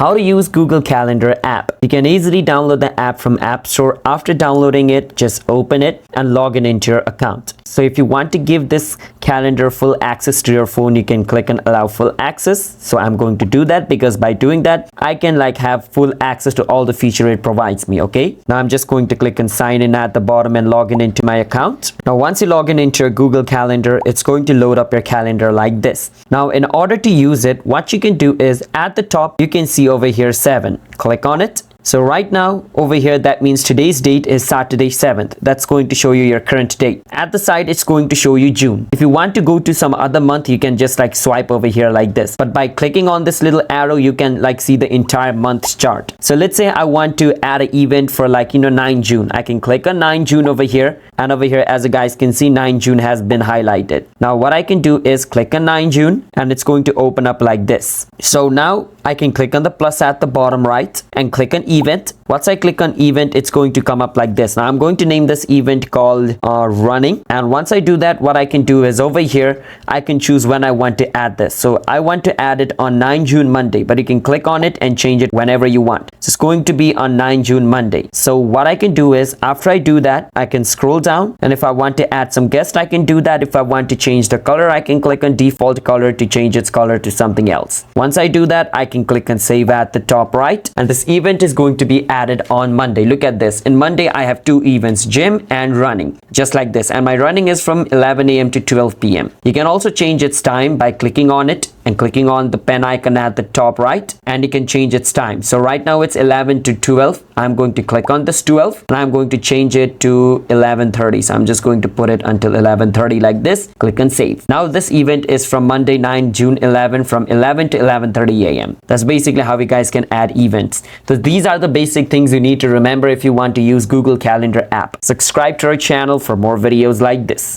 How to use Google Calendar app. You can easily download the app from App Store. After downloading it, just open it and log in into your account. So if you want to give this calendar full access to your phone, you can click on allow full access. So I'm going to do that because by doing that, I can have full access to all the feature it provides me. Okay. Now I'm just going to click on sign in at the bottom and log in into my account. Now once you log in into your Google Calendar, it's going to load up your calendar like this. Now in order to use it, what you can do is at the top, you can see over here 7. Click on it. So right now over here, that means today's date is Saturday 7th. That's going to show you your current date. At the side, it's going to show you June. If you want to go to some other month, you can just swipe over here like this. But by clicking on this little arrow, you can see the entire month's chart. So let's say I want to add an event for 9 June. I can click on 9 June over here. And over here, as you guys can see, 9 June has been highlighted. Now what I can do is click on 9 June and it's going to open up like this. So now I can click on the plus at the bottom right and click on event. Once I click on event, it's going to come up like this. Now I'm going to name this event called running. And once I do that, what I can do is over here, I can choose when I want to add this. So I want to add it on 9 June Monday, but you can click on it and change it whenever you want. So it's going to be on 9 June Monday. So what I can do is after I do that, I can scroll down. And if I want to add some guest, I can do that. If I want to change the color, I can click on default color to change its color to something else. Once I do that, I can click on save at the top right. And this event is going to be added on Monday. Look at this. In Monday, I have 2 events, gym and running, just like this. And my running is from 11 a.m. to 12 p.m. You can also change its time by clicking on it and clicking on the pen icon at the top right, and you can change its time. So right now it's 11 to 12. I'm going to click on this 12 and I'm going to change it to 11:30. So I'm just going to put it until 11:30 like this. Click on save. Now this event is from Monday 9 June 11 from 11 to 11:30 a.m. That's basically how you guys can add events. So these are the basic things you need to remember if you want to use Google Calendar app. Subscribe to our channel for more videos like this.